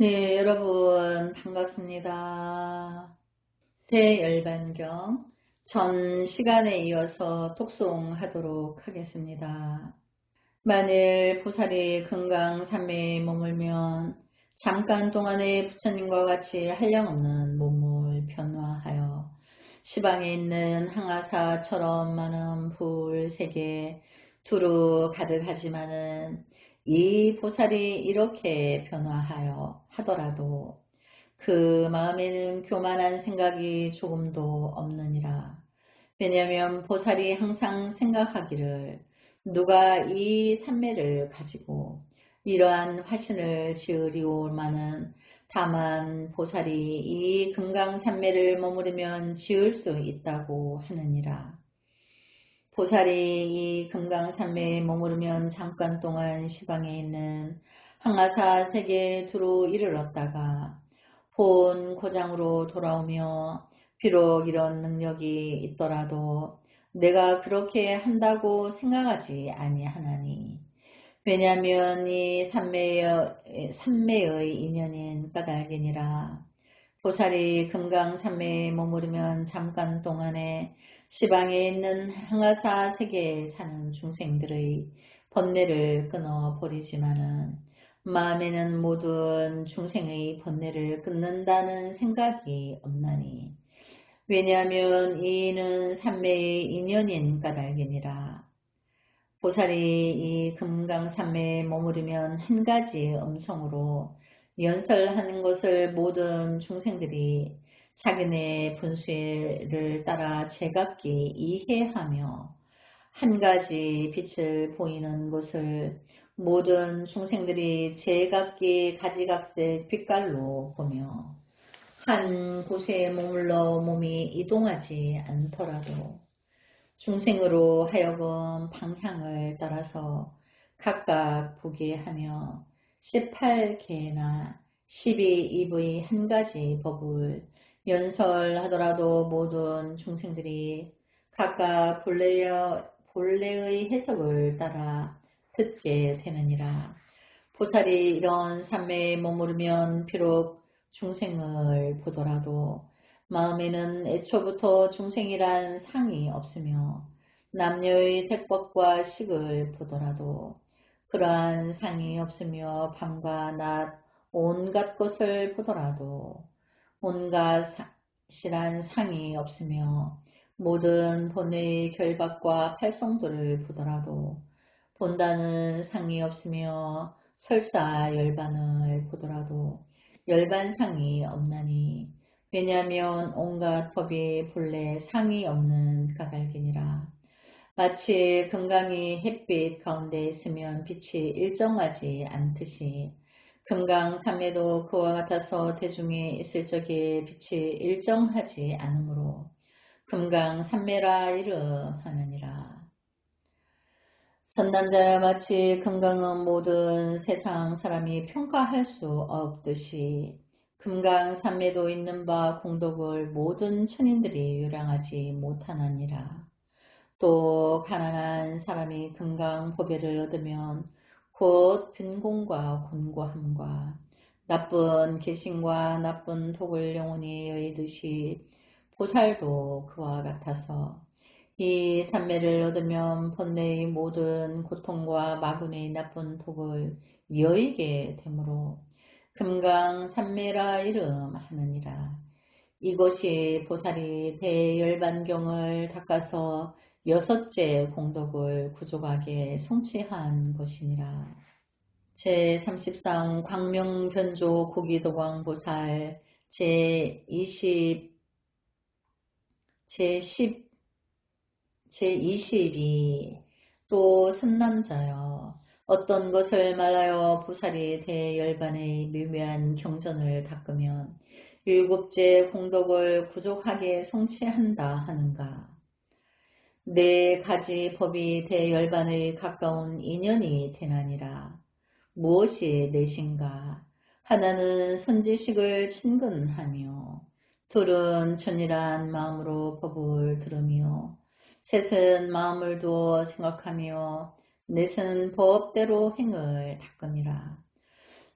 네, 여러분 반갑습니다. 새 열반경 전 시간에 이어서 독송하도록 하겠습니다. 만일 보살이 금강산매에 머물면 잠깐 동안에 부처님과 같이 한량없는 몸을 변화하여 시방에 있는 항아사처럼 많은 불 세계 두루 가득하지만은 이 보살이 이렇게 변화하여 하더라도 그 마음에는 교만한 생각이 조금도 없느니라. 왜냐하면 보살이 항상 생각하기를 누가 이 삼매를 가지고 이러한 화신을 지으리오마는 다만 보살이 이 금강산매를 머무르면 지을 수 있다고 하느니라. 보살이 이 금강산매에 머무르면 잠깐 동안 시방에 있는 항아사 세계에 두루 이르렀다가 본 고장으로 돌아오며 비록 이런 능력이 있더라도 내가 그렇게 한다고 생각하지 아니하나니. 왜냐하면 이 삼매의 인연인 까닭이니라. 보살이 금강산매에 머무르면 잠깐 동안에 시방에 있는 항아사 세계에 사는 중생들의 번뇌를 끊어버리지만은 마음에는 모든 중생의 번뇌를 끊는다는 생각이 없나니. 왜냐하면 이는 삼매의 인연인 까닭이니라. 보살이 이 금강산매에 머무르면 한 가지 음성으로 연설하는 것을 모든 중생들이 자기네 분수를 따라 제각기 이해하며 한 가지 빛을 보이는 것을 모든 중생들이 제각기 가지각색 빛깔로 보며 한 곳에 머물러 몸이 이동하지 않더라도 중생으로 하여금 방향을 따라서 각각 보게 하며 18개나 12입의 한 가지 법을 연설하더라도 모든 중생들이 각각 본래의 해석을 따라 듣게 되느니라. 보살이 이런 삼매에 머무르면 비록 중생을 보더라도 마음에는 애초부터 중생이란 상이 없으며 남녀의 색법과 식을 보더라도 그러한 상이 없으며 밤과 낮 온갖 것을 보더라도 온갖이란 상이 없으며 모든 본의 결박과 팔성도를 보더라도 본다는 상이 없으며 설사 열반을 보더라도 열반상이 없나니. 왜냐하면 온갖 법이 본래 상이 없는 까닭이니라. 마치 금강이 햇빛 가운데 있으면 빛이 일정하지 않듯이 금강삼매도 그와 같아서 대중에 있을 적에 빛이 일정하지 않으므로 금강삼매라 이름하느니라. 선남자야 마치 금강은 모든 세상 사람이 평가할 수 없듯이 금강산매도 있는 바 공덕을 모든 천인들이 요량하지 못하느니라. 또 가난한 사람이 금강보배를 얻으면 곧 빈곤과 곤고함과 나쁜 개신과 나쁜 독을 영원히 여의듯이 보살도 그와 같아서 이 삼매를 얻으면 본래의 모든 고통과 마군의 나쁜 독을 여의게 되므로 금강삼매라 이름하느니라. 이것이 보살이 대열반경을 닦아서 여섯째 공덕을 구족하게 성취한 것이니라. 제33 광명변조 고기도광보살 제20 제10 제22 또 선남자여 어떤 것을 말하여 보살이 대열반의 미묘한 경전을 닦으면 일곱째 공덕을 구족하게 성취한다 하는가. 네 가지 법이 대열반의 가까운 인연이 되나니라. 무엇이 넷인가. 하나는 선지식을 친근하며 둘은 천이란 마음으로 법을 들으며 셋은 마음을 두어 생각하며 넷은 법대로 행을 닦으니라.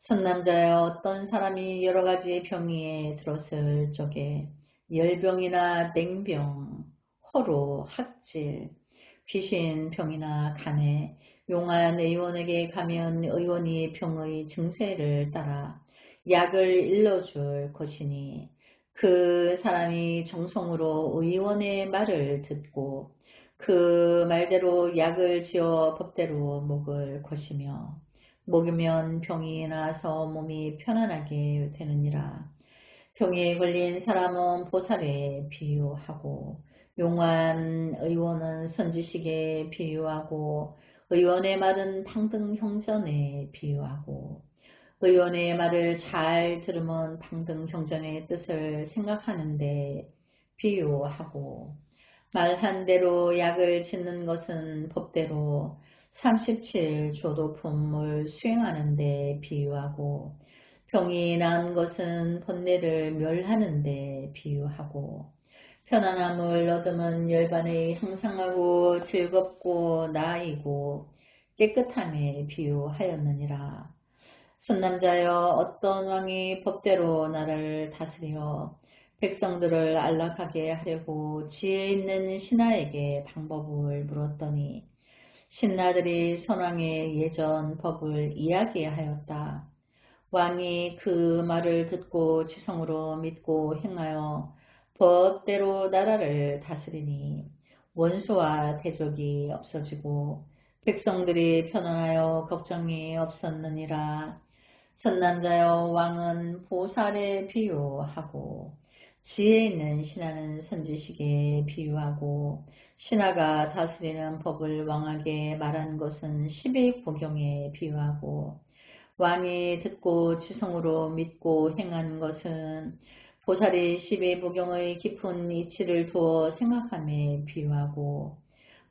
선남자여 어떤 사람이 여러 가지 병이에 들었을 적에 열병이나 냉병, 호로, 학질, 귀신병이나 간에 용한 의원에게 가면 의원이 병의 증세를 따라 약을 일러줄 것이니 그 사람이 정성으로 의원의 말을 듣고 그 말대로 약을 지어 법대로 먹을 것이며 먹으면 병이 나서 몸이 편안하게 되느니라. 병에 걸린 사람은 보살에 비유하고 용한 의원은 선지식에 비유하고 의원의 말은 방등형전에 비유하고 의원의 말을 잘 들으면 방등형전의 뜻을 생각하는데 비유하고 말한 대로 약을 짓는 것은 법대로 37조도품을 수행하는 데 비유하고 병이 난 것은 번뇌를 멸하는 데 비유하고 편안함을 얻으면 열반의 향상하고 즐겁고 나이고 깨끗함에 비유하였느니라. 선남자여 어떤 왕이 법대로 나라를 다스려 백성들을 안락하게 하려고 지혜 있는 신하에게 방법을 물었더니 신하들이 선왕의 예전 법을 이야기하였다. 왕이 그 말을 듣고 지성으로 믿고 행하여 법대로 나라를 다스리니 원수와 대적이 없어지고 백성들이 편안하여 걱정이 없었느니라. 선남자여 왕은 보살에 비유하고 지혜 있는 신하는 선지식에 비유하고 신하가 다스리는 법을 왕에게 말한 것은 12보경에 비유하고 왕이 듣고 지성으로 믿고 행한 것은 보살이 12보경의 깊은 이치를 두어 생각함에 비유하고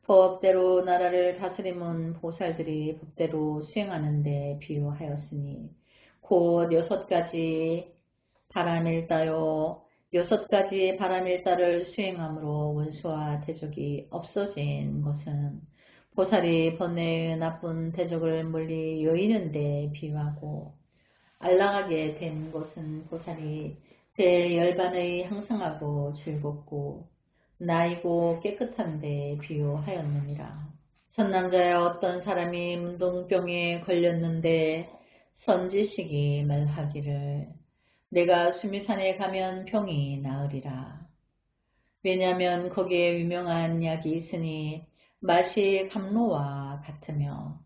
법대로 나라를 다스림은 보살들이 법대로 수행하는 데 비유하였으니 곧 6가지 바라밀다요 6가지 바라밀다를 수행함으로 원수와 대적이 없어진 것은 보살이 번뇌의 나쁜 대적을 멀리 여의는 데 비유하고 안락하게 된 것은 보살이 대열반의 향상하고 즐겁고 나이고 깨끗한데 비유하였느니라. 선남자의 어떤 사람이 문둥병에 걸렸는데 선지식이 말하기를 내가 수미산에 가면 병이 나으리라. 왜냐하면 거기에 유명한 약이 있으니 맛이 감로와 같으며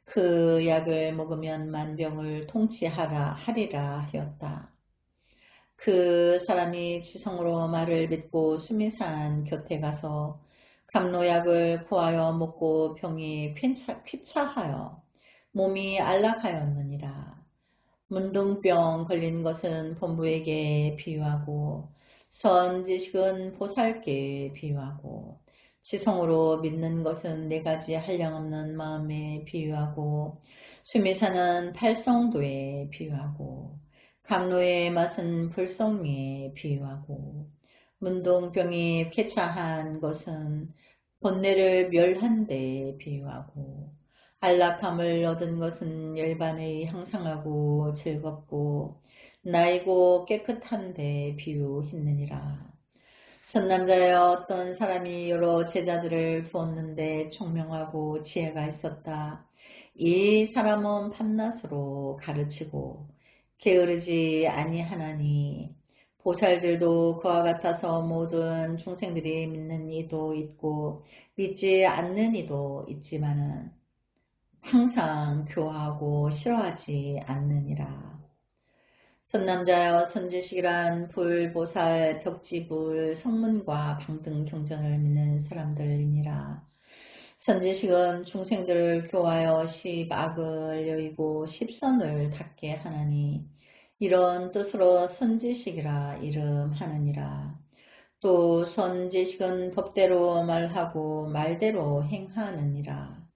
그 약을 먹으면 만병을 통치하라 하리라 하였다. 그 사람이 지성으로 말을 믿고 수미산 곁에 가서 감로약을 구하여 먹고 병이 쾌차하여 몸이 안락하였느니라. 문둥병 걸린 것은 본부에게 비유하고 선지식은 보살께 비유하고 지성으로 믿는 것은 4가지 한량없는 마음에 비유하고 수미사는 팔성도에 비유하고 감로의 맛은 불성미에 비유하고 문둥병이 쾌차한 것은 본뇌를 멸한 데 비유하고 안락함을 얻은 것은 열반의 향상하고 즐겁고 나이고 깨끗한 데 비유했느니라. 선남자여 어떤 사람이 여러 제자들을 두었는데 총명하고 지혜가 있었다. 이 사람은 밤낮으로 가르치고 게으르지 아니하나니 보살들도 그와 같아서 모든 중생들이 믿는 이도 있고 믿지 않는 이도 있지만은 항상 교하고 싫어하지 않느니라. 선남자여 선지식이란 불보살, 벽지불, 성문과 방등 경전을 믿는 사람들이니라. 선지식은 중생들을 교하여 십악을 여의고 십선을 닦게 하나니 이런 뜻으로 선지식이라 이름하느니라. 또 선지식은 법대로 말하고 말대로 행하느니라.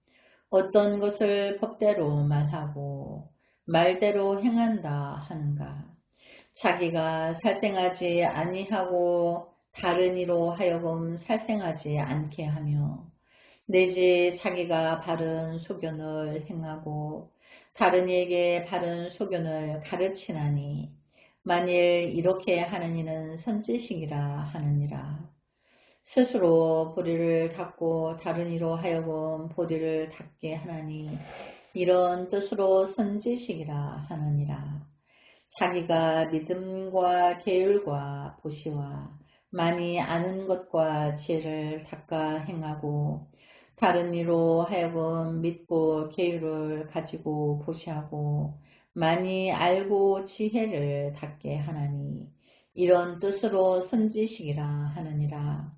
어떤 것을 법대로 말하고 말대로 행한다 하는가. 자기가 살생하지 아니하고 다른 이로 하여금 살생하지 않게 하며 내지 자기가 바른 소견을 행하고 다른 이에게 바른 소견을 가르치나니 만일 이렇게 하는 이는 선지식이라 하느니라. 스스로 보리를 닫고 다른 이로 하여금 보리를 닫게 하나니 이런 뜻으로 선지식이라 하느니라. 자기가 믿음과 계율과 보시와 많이 아는 것과 지혜를 닦아 행하고 다른 이로 하여금 믿고 계율을 가지고 보시하고 많이 알고 지혜를 닦게 하나니 이런 뜻으로 선지식이라 하느니라.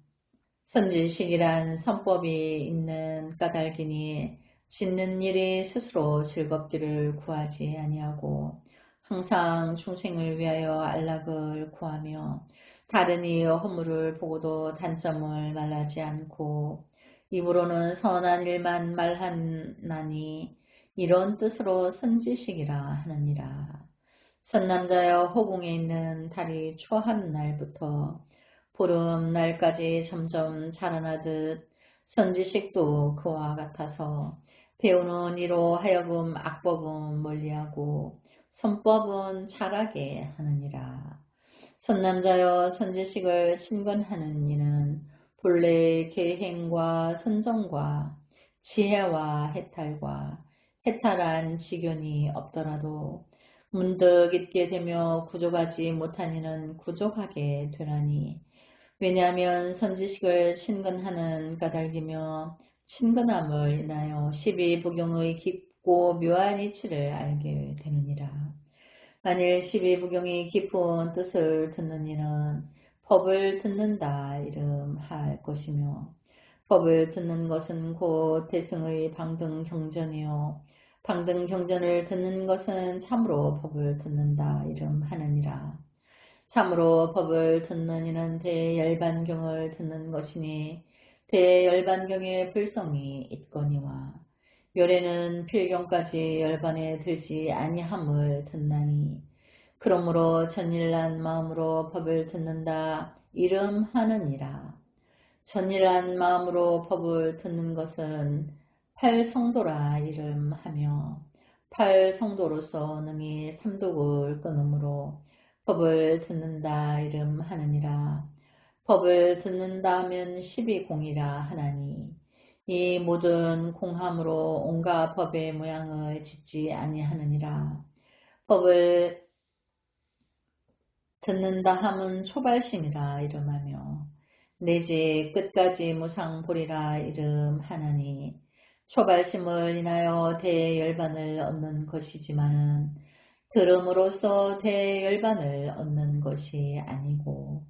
선지식이란 선법이 있는 까닭이니 짓는 일이 스스로 즐겁기를 구하지 아니하고 항상 중생을 위하여 안락을 구하며 다른 이의 허물을 보고도 단점을 말하지 않고 입으로는 선한 일만 말하나니 이런 뜻으로 선지식이라 하느니라. 선남자여 허공에 있는 달이 초한 날부터 보름날까지 점점 자라나듯 선지식도 그와 같아서 배우는 이로 하여금 악법은 멀리하고 선법은 자라게 하느니라. 선남자여 선지식을 친근하는 이는 본래의 계행과 선정과 지혜와 해탈과 해탈한 지견이 없더라도 문득 잊게 되며 구족하지 못한 이는 구족하게 되나니 왜냐하면 선지식을 친근하는 까닭이며 친근함을 인하여 12부경의 깊고 묘한 이치를 알게 되느니라. 만일 12부경이 깊은 뜻을 듣는 이는 법을 듣는다 이름할 것이며 법을 듣는 것은 곧 대승의 방등경전이요 방등경전을 듣는 것은 참으로 법을 듣는다 이름하느니라. 참으로 법을 듣는 이는 대열반경을 듣는 것이니 대열반경의 불성이 있거니와 요래는 필경까지 열반에 들지 아니함을 듣나니 그러므로 전일난 마음으로 법을 듣는다 이름하느니라. 전일한 마음으로 법을 듣는 것은 팔성도라 이름하며 팔성도로서 능히 삼독을 끊으므로 법을 듣는다 이름하느니라. 법을 듣는다 하면 12공이라 하나니 이 모든 공함으로 온갖 법의 모양을 짓지 아니하느니라. 법을 듣는다 함은 초발심이라 이름하며 내지 끝까지 무상보리라 이름하나니 초발심을 인하여 대열반을 얻는 것이지만은 들음으로써 대열반을 얻는 것이 아니고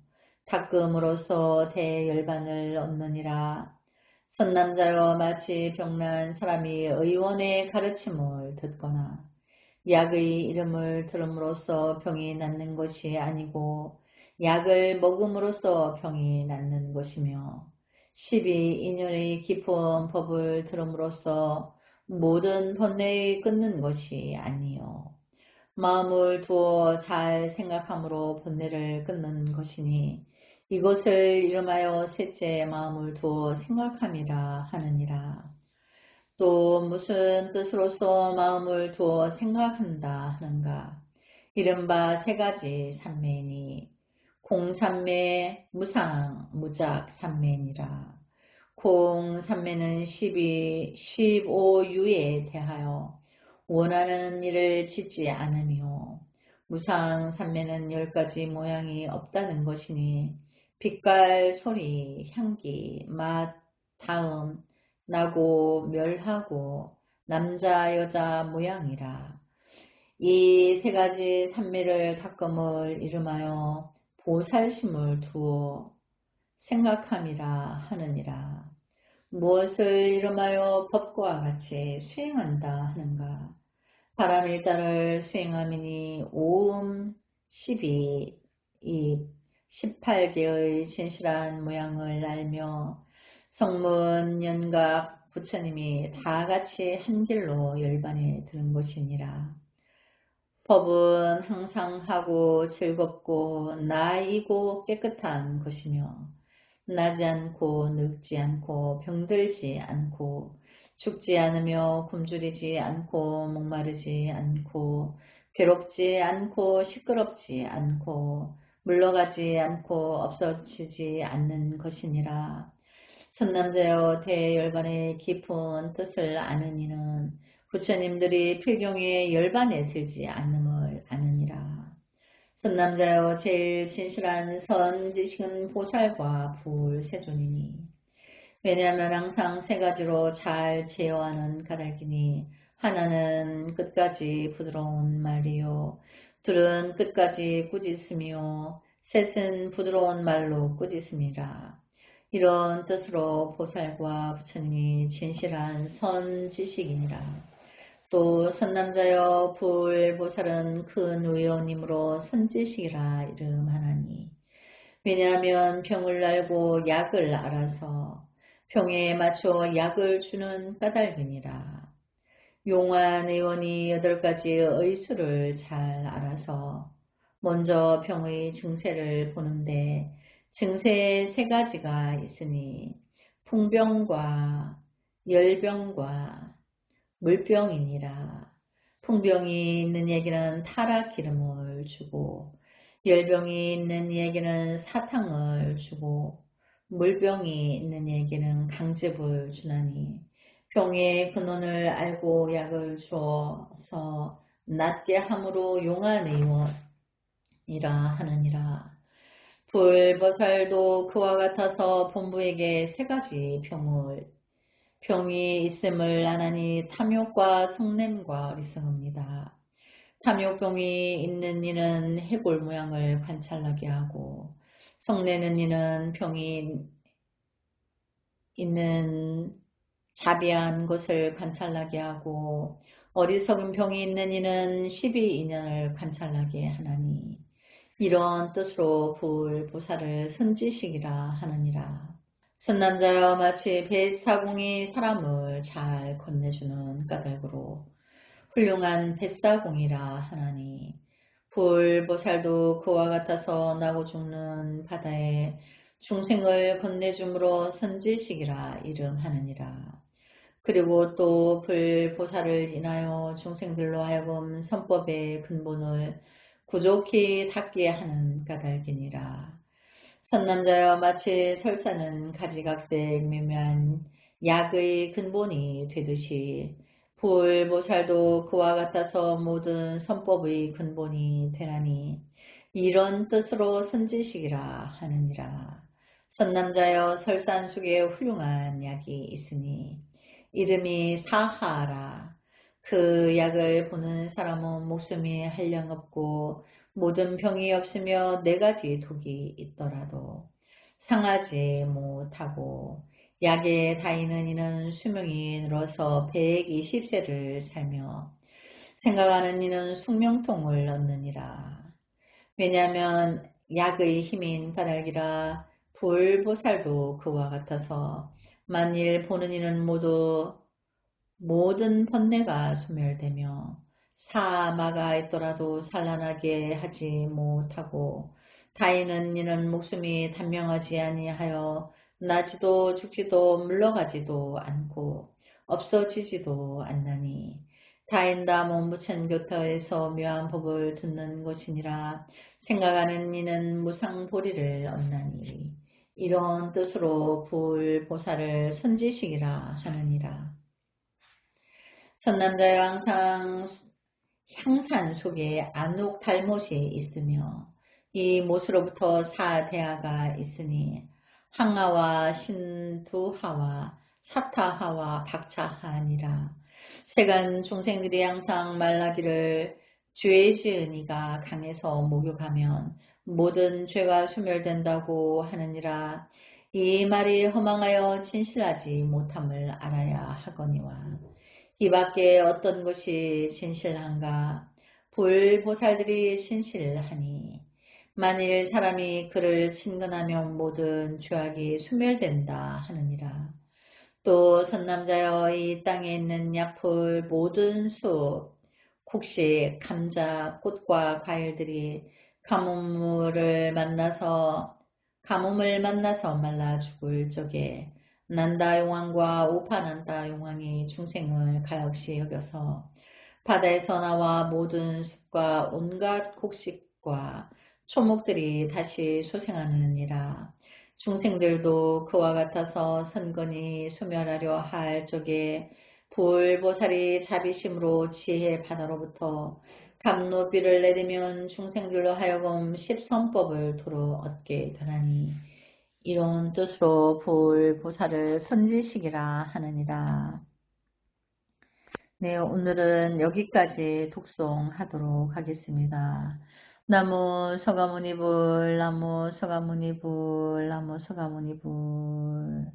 닦음으로써 대열반을 얻느니라. 선남자여 마치 병난 사람이 의원의 가르침을 듣거나 약의 이름을 들음으로써 병이 낫는 것이 아니고 약을 먹음으로써 병이 낫는 것이며 12인연의 깊은 법을 들음으로써 모든 번뇌의 끊는 것이 아니요 마음을 두어 잘 생각함으로 번뇌를 끊는 것이니 이것을 이름하여 셋째 마음을 두어 생각함이라 하느니라. 또 무슨 뜻으로서 마음을 두어 생각한다 하는가. 이른바 세 가지 삼매이니 공삼매, 무상, 무작 삼매니라. 공삼매는 15유에 대하여 원하는 일을 짓지 않으며 무상 삼매는 10가지 모양이 없다는 것이니 빛깔, 소리, 향기, 맛, 다음, 나고 멸하고 남자 여자 모양이라. 이 세 가지 삼매를 닦음을 이름하여 보살심을 두어 생각함이라 하느니라. 무엇을 이름하여 법과 같이 수행한다 하는가. 바람일다를 수행함이니 오음 12, 이 18개의 진실한 모양을 알며 성문, 연각, 부처님이 다 같이 한 길로 열반에 드는 것이니라. 법은 항상 하고 즐겁고 나이고 깨끗한 것이며 나지 않고 늙지 않고 병들지 않고 죽지 않으며 굶주리지 않고 목마르지 않고 괴롭지 않고 시끄럽지 않고 물러가지 않고 없어지지 않는 것이니라. 선남자여 대열반의 깊은 뜻을 아는 이는 부처님들이 필경에 열반에 들지 않음을 아느니라. 선남자여 제일 진실한 선지식은 보살과 불세존이니 왜냐하면 항상 세 가지로 잘 제어하는 까닭이니 하나는 끝까지 부드러운 말이요 둘은 끝까지 꾸짖음이요 셋은 부드러운 말로 꾸짖음이라. 이런 뜻으로 보살과 부처님이 진실한 선지식이니라. 또 선남자여 불보살은 큰 의원님으로 선지식이라 이름하나니 왜냐하면 병을 알고 약을 알아서 병에 맞춰 약을 주는 까닭이니라. 용한 의원이 8가지의 의수를 잘 알아서 먼저 병의 증세를 보는데 증세에 3가지가 있으니 풍병과 열병과 물병이니라. 풍병이 있는 얘기는 타락 기름을 주고 열병이 있는 얘기는 사탕을 주고 물병이 있는 얘기는 강즙을 주나니 병의 근원을 알고 약을 주어서 낫게 함으로 용한 의원이라 하느니라. 불보살도 그와 같아서 본부에게 3가지 병이 있음을 아나니 탐욕과 성냄과 어리석음이다. 탐욕병이 있는 이는 해골 모양을 관찰나게 하고 성내는 이는 병이 있는 자비한 것을 관찰나게 하고 어리석은 병이 있는 이는 12인연을 관찰나게 하나니 이런 뜻으로 불보살을 선지식이라 하느니라. 선남자여 마치 뱃사공이 사람을 잘 건네주는 까닭으로 훌륭한 뱃사공이라 하나니 불보살도 그와 같아서 나고 죽는 바다에 중생을 건네줌으로 선지식이라 이름하느니라. 그리고 또 불보살을 인하여 중생들로 하여금 선법의 근본을 구족히 닦게 하는 까닭이니라. 선남자여 마치 설사는 가지각색 미묘한 약의 근본이 되듯이 불보살도 그와 같아서 모든 선법의 근본이 되나니 이런 뜻으로 선지식이라 하느니라. 선남자여 설산 속에 훌륭한 약이 있으니 이름이 사하라. 그 약을 보는 사람은 목숨이 한량없고 모든 병이 없으며 4가지 독이 있더라도 상하지 못하고 약에 다이는 이는 수명이 늘어서 120세를 살며 생각하는 이는 숙명통을 얻느니라. 왜냐하면 약의 힘인 까닭이라. 불보살도 그와 같아서 만일 보는 이는 모두 모든 번뇌가 소멸되며 사마가 있더라도 산란하게 하지 못하고 다이는 이는 목숨이 단명하지 아니하여 나지도 죽지도 물러가지도 않고 없어지지도 않나니 다인다 몸부천 교터에서 묘한 법을 듣는 것이니라. 생각하는 이는 무상보리를 얻나니 이런 뜻으로 불보살을 선지식이라 하느니라. 선남자여 항상 향산 속에 안옥 달못이 있으며 이 못으로부터 사대하가 있으니 항하와 신두하와 사타하와 박차하니라. 세간 중생들이 항상 말라기를 죄 지은 이가 강에서 목욕하면 모든 죄가 소멸된다고 하느니라. 이 말이 허망하여 진실하지 못함을 알아야 하거니와 이 밖에 어떤 것이 진실한가? 불보살들이 진실하니 만일 사람이 그를 친근하면 모든 죄악이 소멸된다 하느니라. 또 선남자여 이 땅에 있는 약풀 모든 숲, 곡식, 감자, 꽃과 과일들이 가뭄을 만나서 말라 죽을 적에 난다 용왕과 우파난다 용왕이 중생을 가엾이 여겨서 바다에서 나와 모든 숲과 온갖 곡식과 초목들이 다시 소생하느니라. 중생들도 그와 같아서 선건이 소멸하려 할 적에 불보살이 자비심으로 지혜 바다로부터 감노비를 내리면 중생들로 하여금 십선법을 도로 얻게 되나니 이런 뜻으로 불보살을 선지식이라 하느니라. 네, 오늘은 여기까지 독송하도록 하겠습니다. 나무 서가모니불, 나무 서가모니불, 나무 서가모니불.